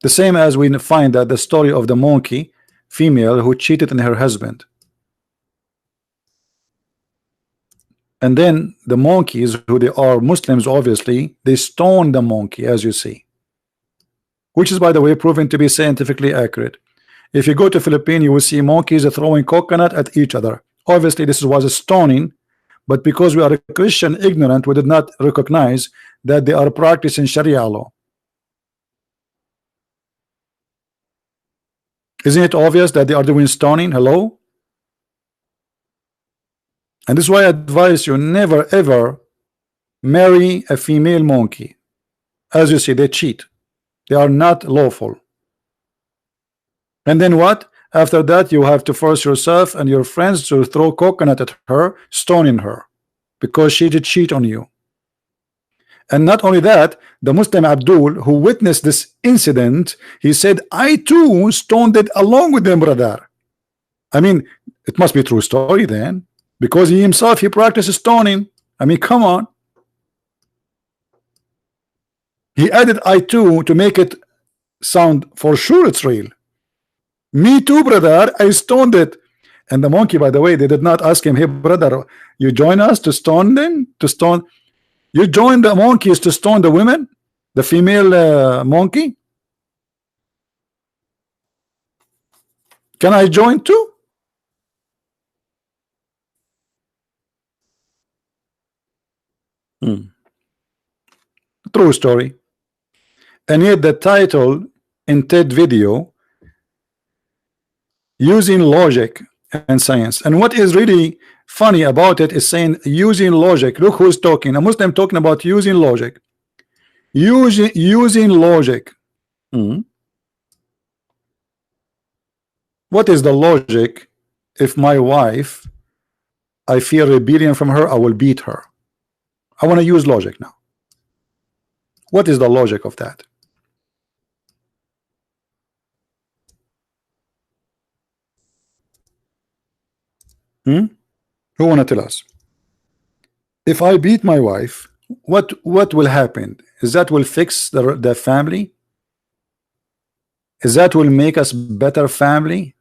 The same as we find that the story of the monkey female who cheated on her husband. And then the monkeys, who they are Muslims, obviously, they stone the monkey, as you see, which is, by the way, proven to be scientifically accurate. If you go to Philippines, you will see monkeys throwing coconut at each other. Obviously, this was a stoning, but because we are a Christian ignorant, we did not recognize that they are practicing Sharia law. Isn't it obvious that they are doing stoning? Hello? And this is why I advise you never ever marry a female monkey. As you see, they cheat. They are not lawful. And then what? After that, you have to force yourself and your friends to throw coconut at her, stoning her, because she did cheat on you. And not only that, the Muslim Abdul, who witnessed this incident, he said, I too stoned it along with them, brother. I mean, it must be a true story then, because he himself, he practiced stoning. I mean, come on. He added I too to make it sound for sure it's real. Me too, brother, I stoned it. And the monkey, by the way, they did not ask him, hey brother, you join us to stone them? To stone? You join the monkeys to stone the women? The female monkey? Can I join too? True story. And yet the title in TED video, using logic and science. And what is really funny about it is saying using logic. Look who's talking. A Muslim talking about using logic. Using logic. What is the logic? If my wife, I fear rebellion from her, I will beat her. I want to use logic now. What is the logic of that? Who want to tell us? If I beat my wife, what will happen? Is that will fix the family? Is that will make us better family?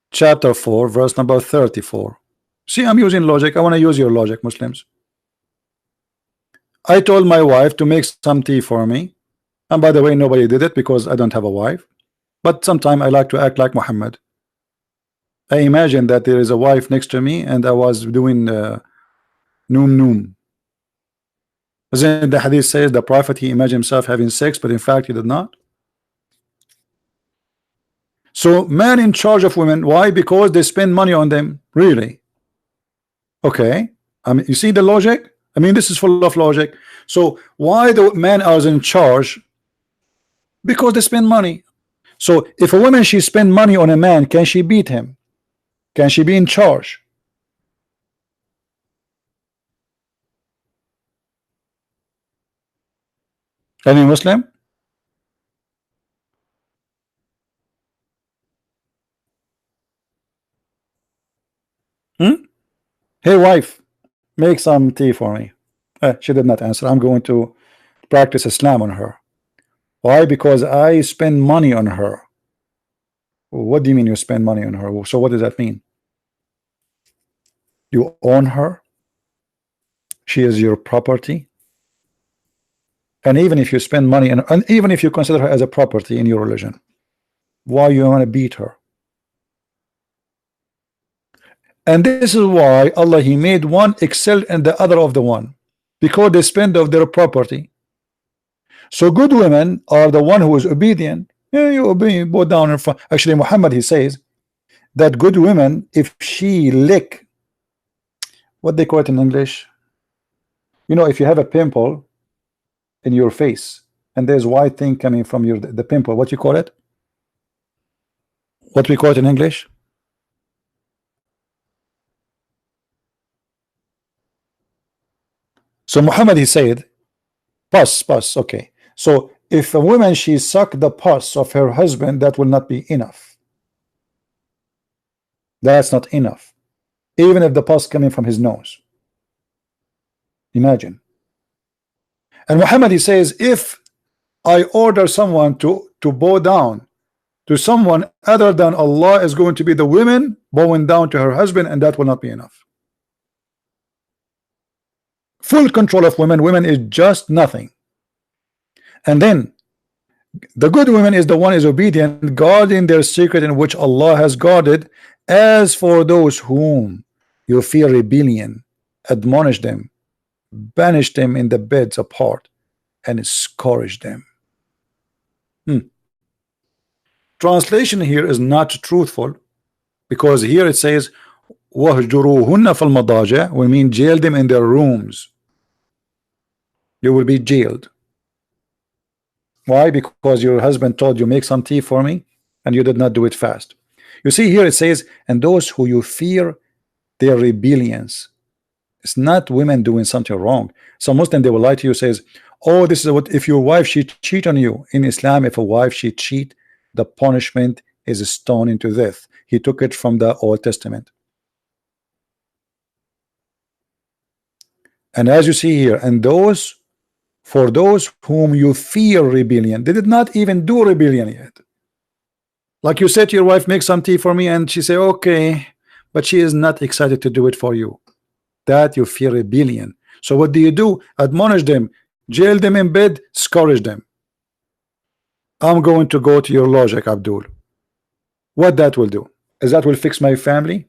Chapter 4, verse number 34. See, I'm using logic. I want to use your logic, Muslims. I told my wife to make some tea for me. And by the way, nobody did it because I don't have a wife. But sometimes I like to act like Muhammad. I imagine that there is a wife next to me and I was doing noom noom. Then the hadith says the prophet, he imagined himself having sex, but in fact he did not. So man in charge of women, why? Because they spend money on them. Really? Okay. I mean, you see the logic? I mean, this is full of logic. So why the men are in charge? Because they spend money. So if a woman, she spend money on a man, can she beat him? Can she be in charge? Any Muslim? Hey wife, make some tea for me. She did not answer. I'm going to practice Islam on her. Why? Because I spend money on her. What do you mean you spend money on her? So what does that mean? You own her? She is your property? And even if you spend money and even if you consider her as a property in your religion, why you want to beat her? And this is why Allah, he made one excel in the other of the one, because they spend of their property. So good women are the one who is obedient. Yeah, you obey, bow down in front. Actually, Muhammad, he says that good women, if she lick, what they call it in English, you know, if you have a pimple in your face and there's white thing coming from the pimple, what you call it? What we call it in English? So Muhammad, he said pus, okay. So if a woman, she suck the pus of her husband, that will not be enough. That's not enough. Even if the pus coming from his nose. Imagine. And Muhammad, he says, if I order someone to bow down to someone other than Allah, is going to be the women bowing down to her husband, and that will not be enough. Full control of women. Women is just nothing. And then the good woman is the one is obedient, guarding their secret in which Allah has guarded. As for those whom you fear rebellion, admonish them, banish them in the beds apart, and scourge them. Translation here is not truthful, because here it says وَهْجُرُوهُنَّ فِي الْمَضَاجِعِ, we mean jail them in their rooms. You will be jailed. Why? Because your husband told you, make some tea for me, and you did not do it fast. You see here it says, and those who you fear their rebellions. It's not women doing something wrong. Some Muslim, they will lie to you, says, oh, this is what, if your wife she cheat on you. In Islam, if a wife she cheat, the punishment is a stone into death. He took it from the Old Testament. And as you see here, and those, for those whom you fear rebellion, they did not even do rebellion yet. Like you said to your wife, make some tea for me, and she say okay, but she is not excited to do it for you. That you fear rebellion. So what do? Admonish them, jail them in bed, scourge them. I'm going to go to your logic, Abdul. What that will do is that will fix my family.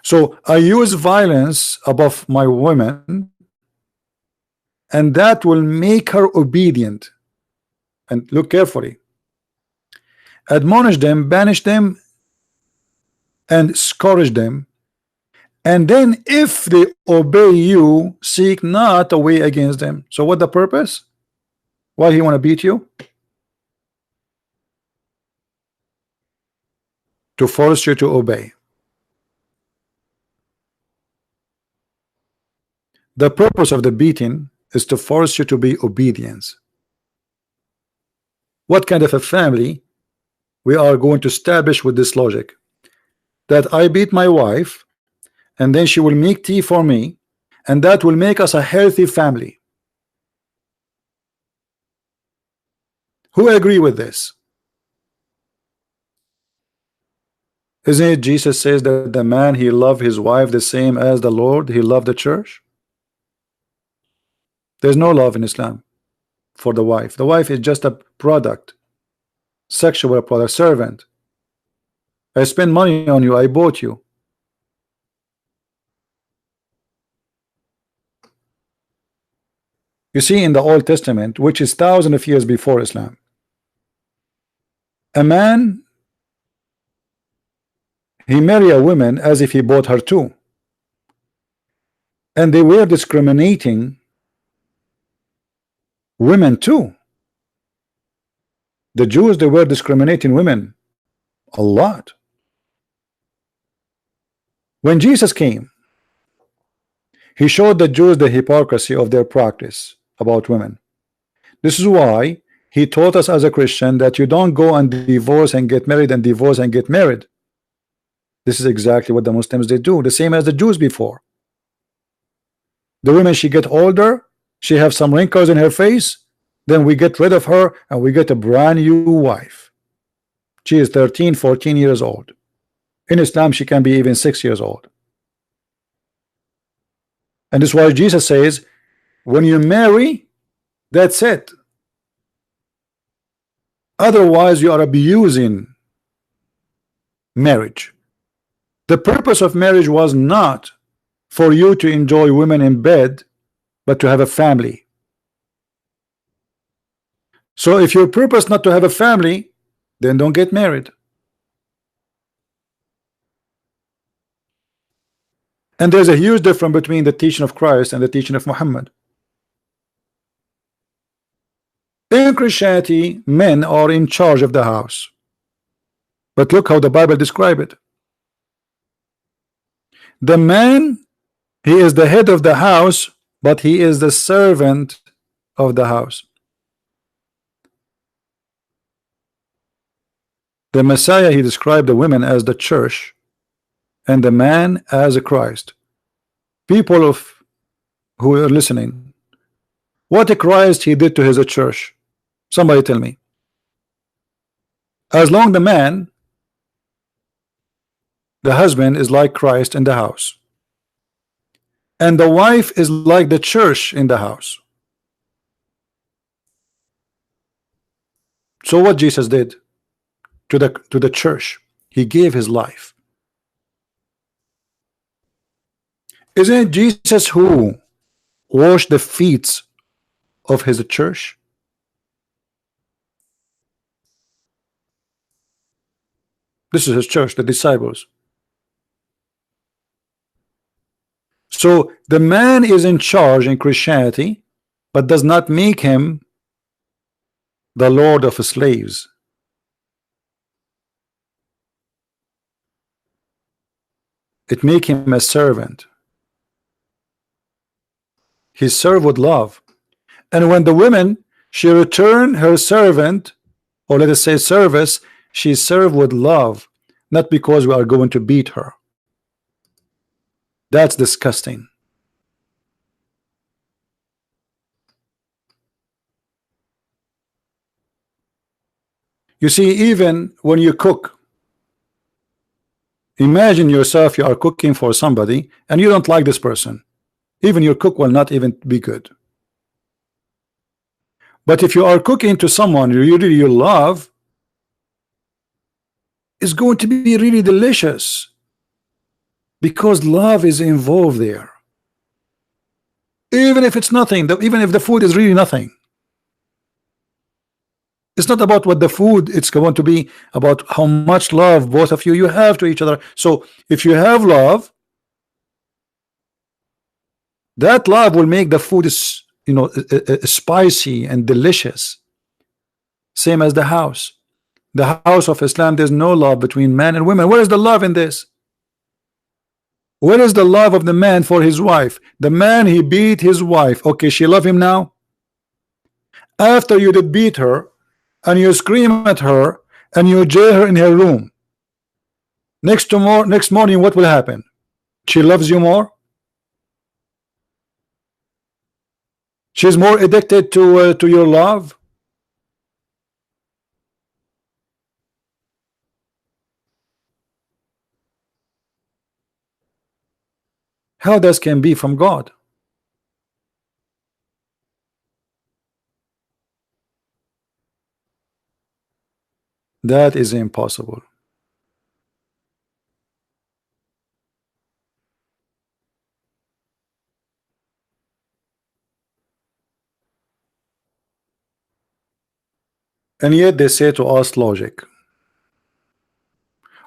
So I use violence above my women, and that will make her obedient. And look carefully. Admonish them, banish them, and scourge them. And then if they obey you, seek not a way against them. So what the purpose? Why he want to beat you? To force you to obey. The purpose of the beating is to force you to be obedience. What kind of a family we are going to establish with this logic? That I beat my wife, and then she will make tea for me, and that will make us a healthy family. Who agree with this? Isn't it Jesus says that the man, he loved his wife the same as the Lord, he loved the church? There's no love in Islam for the wife. The wife is just a product, sexual product, servant. I spend money on you, I bought you. You see, in the Old Testament, which is thousands of years before Islam, a man, he married a woman as if he bought her too, and they were discriminating women too. The Jews, they were discriminating women a lot. When Jesus came, he showed the Jews the hypocrisy of their practice about women. This is why he taught us as a Christian that you don't go and divorce and get married and divorce and get married. This is exactly what the Muslims they do, the same as the Jews before. The women, she get older, she have some wrinkles in her face, then we get rid of her and we get a brand new wife. She is 13, 14 years old. In Islam, she can be even 6 years old. And this is why Jesus says, when you marry, that's it. Otherwise, you are abusing marriage. The purpose of marriage was not for you to enjoy women in bed, but to have a family. So if your purpose not to have a family, then don't get married. And there's a huge difference between the teaching of Christ and the teaching of Muhammad. In Christianity, men are in charge of the house. But look how the Bible describes it. The man, he is the head of the house, but he is the servant of the house. The Messiah, he described the women as the church and the man as a Christ. People who are listening, What Christ he did to his church? Somebody tell me. As long the man, the husband is like Christ in the house, and the wife is like the church in the house. So what Jesus did to the church, he gave his life. Isn't it Jesus who washed the feet of his church? This is his church, the disciples. So the man is in charge in Christianity, but does not make him the lord of slaves. It make him a servant. He served with love, and when the woman she returned her servant, or let us say service, she served with love, not because we are going to beat her. That's disgusting. You see, even when you cook, imagine yourself, you are cooking for somebody and you don't like this person. Even your cook will not even be good. But if you are cooking to someone you love, it's going to be really delicious, because love is involved there. Even if it's nothing, even if the food is really nothing, it's not about what the food, it's going to be about how much love both of you have to each other. So if you have love, that love will make the food is, you know, spicy and delicious. Same as the house. The house of Islam, there's no love between man and women. Where is the love in this? Where is the love of the man for his wife? The man, he beat his wife. Okay, she love him now. After you did beat her and you scream at her and you jail her in her room, next morning what will happen? She loves you more. She's more addicted to your love. How this can be from God? That is impossible. And yet they say to us logic.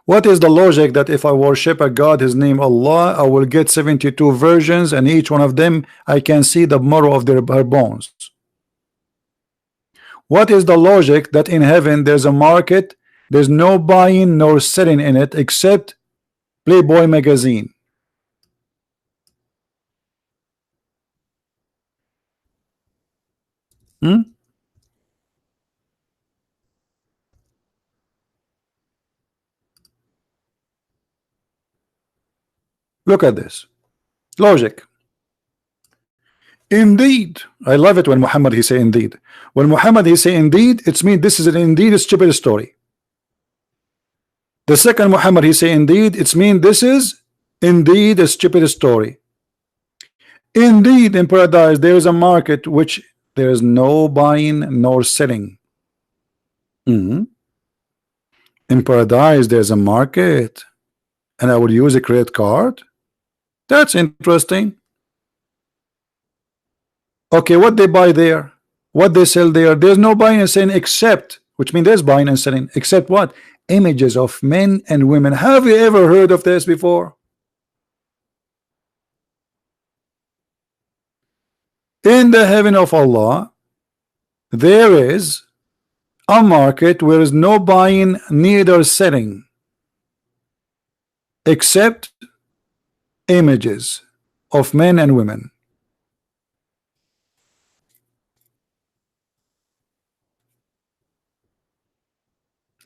What is the logic that if I worship a God, his name Allah, I will get 72 versions, and each one of them I can see the marrow of her bones? What is the logic that in heaven there's a market, there's no buying nor selling in it except Playboy magazine? Look at this logic. Indeed, I love it when Muhammad he say indeed. When Muhammad he say indeed, it's mean this is an indeed a stupid story. The second Muhammad he say indeed, it's mean this is indeed a stupid story. Indeed, in paradise there is a market which there is no buying nor selling. In paradise there's a market, and I will use a credit card. That's interesting. Okay, what they buy there, what they sell there, there's no buying and selling except, which means there's buying and selling, except what? Images of men and women. Have you ever heard of this before? In the heaven of Allah, there is a market where is no buying neither selling except images of men and women.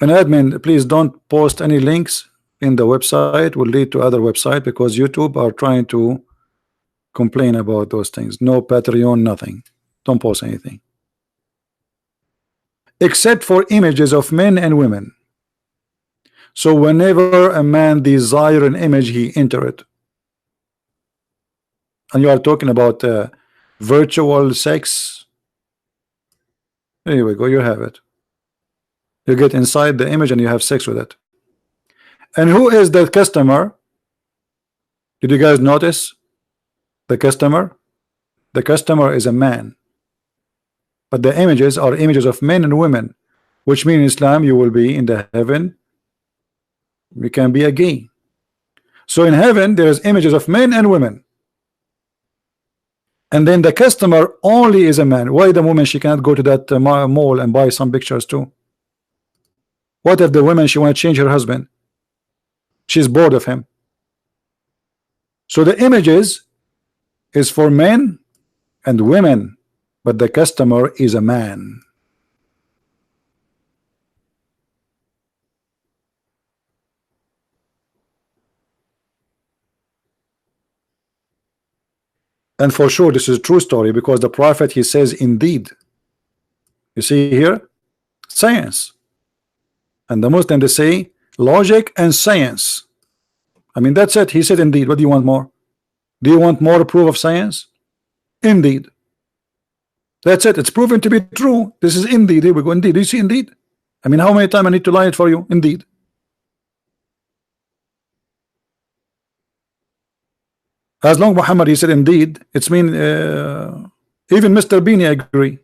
And admin, please don't post any links in the website, will lead to other website, because YouTube are trying to complain about those things. No Patreon, nothing. Don't post anything. Except for images of men and women. So whenever a man desire an image, he enter it. And you are talking about virtual sex. Here we go, you have it. You get inside the image and you have sex with it. And who is that customer? Did you guys notice the customer? The customer is a man, but the images are images of men and women, which means in Islam you will be in the heaven, you can be a gay. So in heaven there is images of men and women, and then the customer only is a man. Why the woman she cannot go to that mall and buy some pictures too? What if the woman she want to change her husband? She's bored of him. So the images is for men and women, but the customer is a man. And for sure this is a true story, because the prophet he says indeed. You see here, science, and the Muslim they say logic and science. I mean that's it. He said indeed. What do you want more? Do you want more proof of science? Indeed. That's it. It's proven to be true. This is indeed. Here we go. Indeed. Do you see indeed? I mean, how many times I need to lie it for you? Indeed. As long Muhammad he said indeed, it's mean even Mr. Beanie agree.